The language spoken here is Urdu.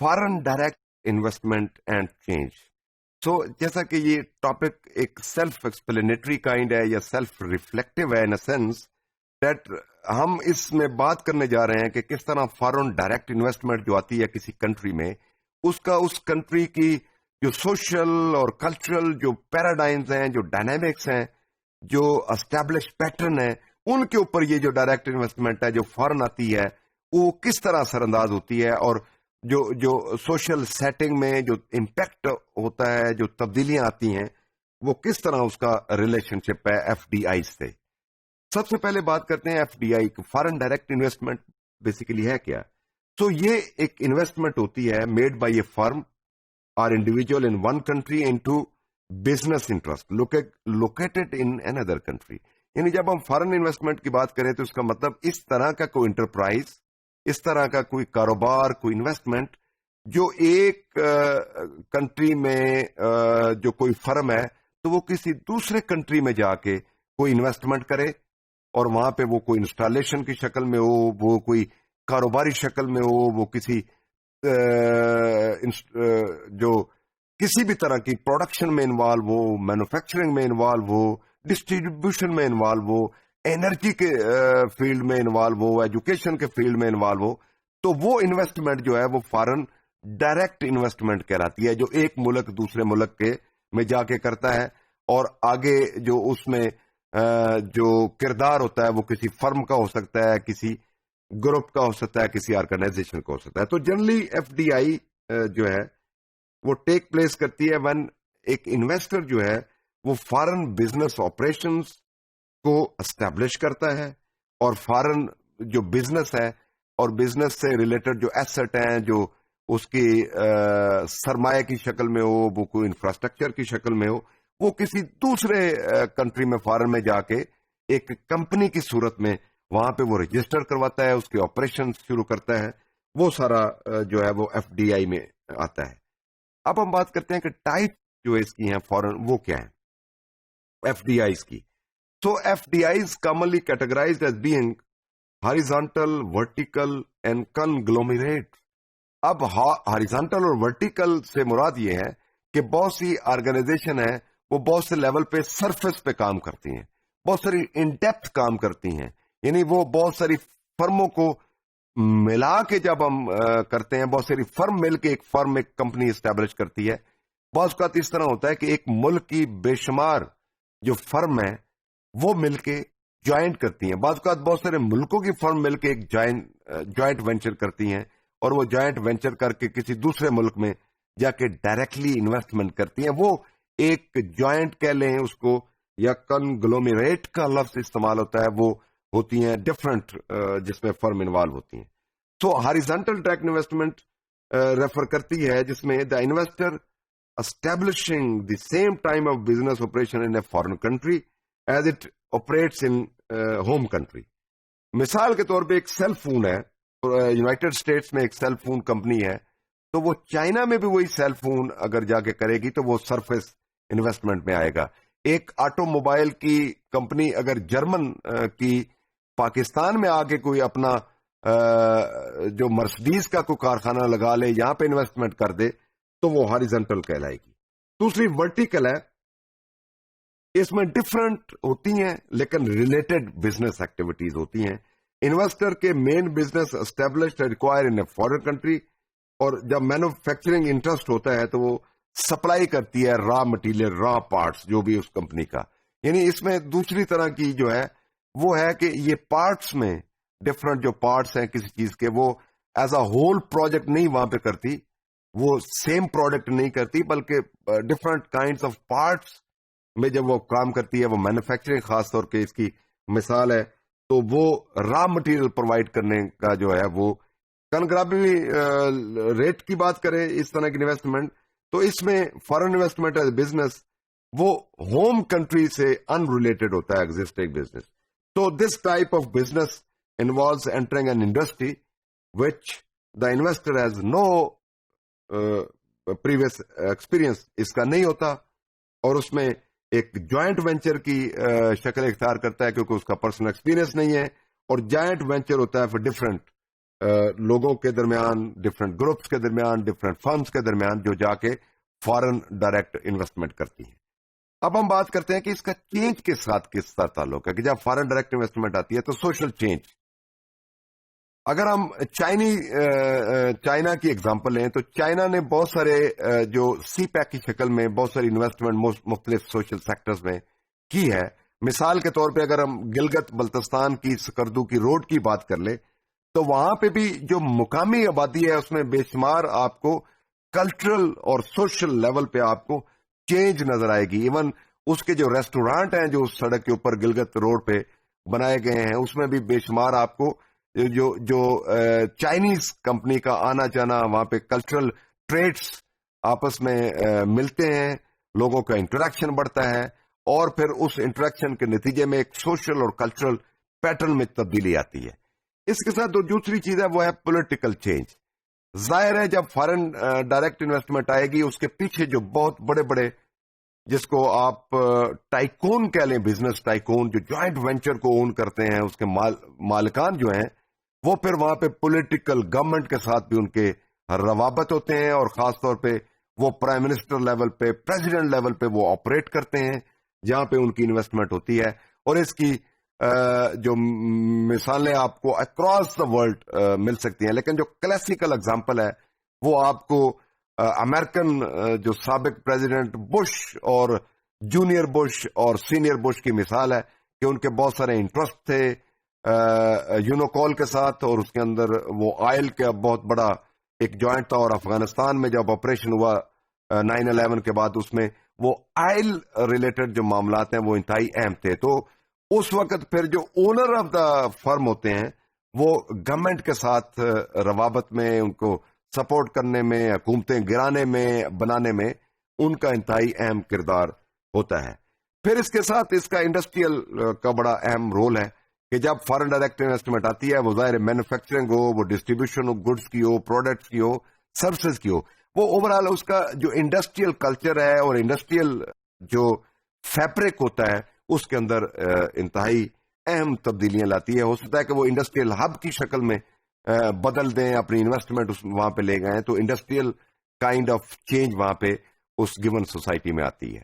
Foreign direct investment and change. So جیسا کہ یہ ٹاپک ایک سیلف ایکسپلینیٹری کائنڈ ہے یا سیلف ریفلیکٹیو ہے ان اے سینس دیٹ ہم اس میں بات کرنے جا رہے ہیں کہ کس طرح فارن ڈائریکٹ انویسٹمنٹ جو آتی ہے کسی کنٹری میں اس کا اس کنٹری کی جو سوشل اور کلچرل جو پیراڈائمز ہیں، جو ڈائنامکس ہیں، جو اسٹیبلش پیٹرن ہے، ان کے اوپر یہ جو ڈائریکٹ انویسٹمنٹ ہے جو فارن آتی ہے وہ کس طرح اثر انداز ہوتی ہے، اور جو سوشل سیٹنگ میں جو امپیکٹ ہوتا ہے، جو تبدیلیاں آتی ہیں، وہ کس طرح اس کا ریلیشن شپ ہے ایف ڈی آئی سے. سب سے پہلے بات کرتے ہیں F D I, foreign direct investment basically ہے کیا. تو یہ ایک انویسٹمنٹ ہوتی ہے میڈ بائی اے فرم اور individual in one country into business interest located in another country. یعنی جب ہم فارن انویسٹمنٹ کی بات کریں تو اس کا مطلب اس طرح کا کوئی انٹرپرائز، اس طرح کا کوئی کاروبار، کوئی انویسٹمنٹ جو ایک کنٹری میں جو کوئی فرم ہے تو وہ کسی دوسرے کنٹری میں جا کے کوئی انویسٹمنٹ کرے اور وہاں پہ وہ کوئی انسٹالیشن کی شکل میں ہو، وہ کوئی کاروباری شکل میں ہو، وہ کسی جو کسی بھی طرح کی پروڈکشن میں انوالو ہو، مینوفیکچرنگ میں انوالو ہو، ڈسٹریبیوشن میں انوالو ہو، انرجی کے فیلڈ میں انوالو ہو، ایجوکیشن کے فیلڈ میں انوالو ہو، تو وہ انویسٹمنٹ جو ہے وہ فارن ڈائریکٹ انویسٹمنٹ کہلاتی ہے، جو ایک ملک دوسرے ملک کے میں جا کے کرتا ہے اور آگے جو اس میں جو کردار ہوتا ہے وہ کسی فرم کا ہو سکتا ہے، کسی گروپ کا ہو سکتا ہے، کسی آرگنائزیشن کا ہو سکتا ہے. تو جنرلی ایف ڈی آئی جو ہے وہ ٹیک پلیس کرتی ہے when ایک انویسٹر جو ہے وہ فارن بزنس آپریشنز کو اسٹیبلش کرتا ہے اور فارن جو بزنس ہے اور بزنس سے ریلیٹڈ جو ایسٹ ہیں، جو اس کی سرمایہ کی شکل میں ہو، وہ کوئی انفراسٹرکچر کی شکل میں ہو، وہ کسی دوسرے کنٹری میں فارن میں جا کے ایک کمپنی کی صورت میں وہاں پہ وہ رجسٹر کرواتا ہے، اس کے آپریشن شروع کرتا ہے. وہ سارا جو ہے وہ ایف ڈی آئی میں آتا ہے. اب ہم بات کرتے ہیں کہ ٹائپ جو اس کی ہیں فارن وہ کیا ہے ایف ڈی آئیز کی. So F D Is commonly categorised as being horizontal, vertical and conglomerate. اب ہاریزانٹل اور ورٹیکل سے مراد یہ ہے کہ بہت سی آرگنائزیشن ہیں وہ بہت سے لیول پہ سرفیس پہ کام کرتی ہیں، بہت ساری ان ڈیپتھ کام کرتی ہیں. یعنی وہ بہت ساری فرموں کو ملا کے جب ہم کرتے ہیں، بہت ساری فرم مل کے ایک فرم ایک کمپنی اسٹیبلش کرتی ہے. بعض اوقات اس طرح ہوتا ہے کہ ایک ملک کی بے شمار جو فرم ہے وہ مل کے جوائنٹ کرتی ہیں. بعض اوقات بہت سارے ملکوں کی فرم مل کے ایک جوائنٹ وینچر کرتی ہیں اور وہ جوائنٹ وینچر کر کے کسی دوسرے ملک میں جا کے ڈائریکٹلی انویسٹمنٹ کرتی ہیں. وہ ایک جوائنٹ کہہ لیں اس کو، یا کنگلومیریٹ کا لفظ استعمال ہوتا ہے، وہ ہوتی ہیں ڈفرنٹ جس میں فرم انوالو ہوتی ہیں. تو ہاریزانٹل ڈائریکٹ انویسٹمنٹ ریفر کرتی ہے جس میں the investor establishing the same time of business operation in a foreign country as it operates in home country. مثال کے طور پہ ایک سیل فون ہے، یونائٹیڈ اسٹیٹس میں ایک سیل فون کمپنی ہے، تو وہ چائنا میں بھی وہی سیل فون اگر جا کے کرے گی تو وہ سرفیس انویسٹمنٹ میں آئے گا. ایک آٹو موبائل کی کمپنی اگر جرمن کی پاکستان میں آ کے کوئی اپنا جو مرسڈیز کا کوئی کارخانہ لگا لے، یہاں پہ انویسٹمنٹ کر دے تو وہ ہاریزنٹل کہلائے گی. دوسری ورٹیکل ہے، اس میں ڈفرنٹ ہوتی ہیں لیکن ریلیٹڈ بزنس ایکٹیویٹیز ہوتی ہیں. انویسٹر کے main business established require in a foreign country, اور جب مینوفیکچرنگ انٹرسٹ ہوتا ہے تو وہ سپلائی کرتی ہے را مٹیریل، را پارٹس جو بھی اس کمپنی کا. یعنی اس میں دوسری طرح کی جو ہے وہ ہے کہ یہ پارٹس میں ڈفرنٹ جو پارٹس ہیں کسی چیز کے، وہ ایز اے ہول پروجیکٹ نہیں وہاں پہ کرتی، وہ سیم پروڈکٹ نہیں کرتی، بلکہ ڈفرنٹ کائنڈس آف پارٹس میں جب وہ کام کرتی ہے. وہ مینوفیکچرنگ خاص طور پہ اس کی مثال ہے. تو وہ را مٹیریل پرووائڈ کرنے کا جو ہے وہ کنگرابلی ریٹ کی بات کریں اس طرح کی انویسٹمنٹ، تو اس میں فارن انویسٹمنٹ ایز بزنس وہ ہوم کنٹری سے ان ریلیٹڈ ہوتا ہے ایگزسٹنگ بزنس. تو this type of business involves entering an industry which the investor has no previous experience, اس کا نہیں ہوتا، اور اس میں ایک جوائنٹ وینچر کی شکل اختیار کرتا ہے کیونکہ اس کا پرسنل ایکسپیرئنس نہیں ہے، اور جوائنٹ وینچر ہوتا ہے فار ڈفرنٹ لوگوں کے درمیان، ڈفرینٹ گروپس کے درمیان، ڈفرینٹ فرمز کے درمیان جو جا کے فارن ڈائریکٹ انویسٹمنٹ کرتی ہیں. اب ہم بات کرتے ہیں کہ اس کا چینج کے ساتھ کس طرح تعلق ہے، کہ جب فارن ڈائریکٹ انویسٹمنٹ آتی ہے تو سوشل چینج. اگر ہم چائنا کی اگزامپل لیں تو چائنا نے بہت سارے جو سی پیک کی شکل میں بہت ساری انویسٹمنٹ مختلف سوشل سیکٹرز میں کی ہے. مثال کے طور پہ اگر ہم گلگت بلتستان کی سکردو کی روڈ کی بات کر لیں تو وہاں پہ بھی جو مقامی آبادی ہے اس میں بے شمار آپ کو کلچرل اور سوشل لیول پہ آپ کو چینج نظر آئے گی. ایون اس کے جو ریسٹورانٹ ہیں جو اس سڑک کے اوپر گلگت روڈ پہ بنائے گئے ہیں اس میں بھی بے شمار آپ کو جو چائنیز کمپنی کا آنا جانا، وہاں پہ کلچرل ٹریڈس آپس میں ملتے ہیں، لوگوں کا انٹریکشن بڑھتا ہے اور پھر اس انٹریکشن کے نتیجے میں ایک سوشل اور کلچرل پیٹرن میں تبدیلی آتی ہے. اس کے ساتھ دوسری چیز ہے وہ ہے پولیٹیکل چینج. ظاہر ہے جب فارن ڈائریکٹ انویسٹمنٹ آئے گی اس کے پیچھے جو بہت بڑے بڑے، جس کو آپ ٹائکون کہہ لیں، بزنس ٹائکون جو جوائنٹ وینچر کو اون کرتے ہیں، اس کے مالکان جو ہیں وہ پھر وہاں پہ پولیٹیکل گورنمنٹ کے ساتھ بھی ان کے روابط ہوتے ہیں اور خاص طور پہ وہ پرائم منسٹر لیول پہ، پریزیڈنٹ لیول پہ وہ آپریٹ کرتے ہیں جہاں پہ ان کی انویسٹمنٹ ہوتی ہے. اور اس کی جو مثالیں آپ کو اکراس دا ورلڈ مل سکتی ہیں، لیکن جو کلاسیکل اگزامپل ہے وہ آپ کو امریکن جو سابق پریزیڈنٹ بش اور جونیئر بش اور سینئر بش کی مثال ہے کہ ان کے بہت سارے انٹرسٹ تھے یونوکول کے ساتھ، اور اس کے اندر وہ آئل کا بہت بڑا ایک جوائنٹ تھا. اور افغانستان میں جب آپریشن ہوا 9/11 کے بعد اس میں وہ آئل ریلیٹڈ جو معاملات ہیں وہ انتہائی اہم تھے. تو اس وقت پھر جو اونر آف دا فرم ہوتے ہیں وہ گورنمنٹ کے ساتھ روابط میں، ان کو سپورٹ کرنے میں، حکومتیں گرانے میں، بنانے میں ان کا انتہائی اہم کردار ہوتا ہے. پھر اس کے ساتھ اس کا انڈسٹریل کا بڑا اہم رول ہے کہ جب فارن ڈائریکٹ انویسٹمنٹ آتی ہے وہ ظاہر مینوفیکچرنگ ہو، وہ ڈسٹریبیوشن ہو، گڈس کی ہو، پروڈکٹس کی ہو، سروسز کی ہو، وہ اوور آل اس کا جو انڈسٹریل کلچر ہے اور انڈسٹریل جو فیبرک ہوتا ہے اس کے اندر انتہائی اہم تبدیلیاں لاتی ہے. ہو سکتا ہے کہ وہ انڈسٹریل ہب کی شکل میں بدل دیں، اپنی انویسٹمنٹ وہاں پہ لے گئے، تو انڈسٹریل کائنڈ آف چینج وہاں پہ اس گیون سوسائٹی میں آتی ہے.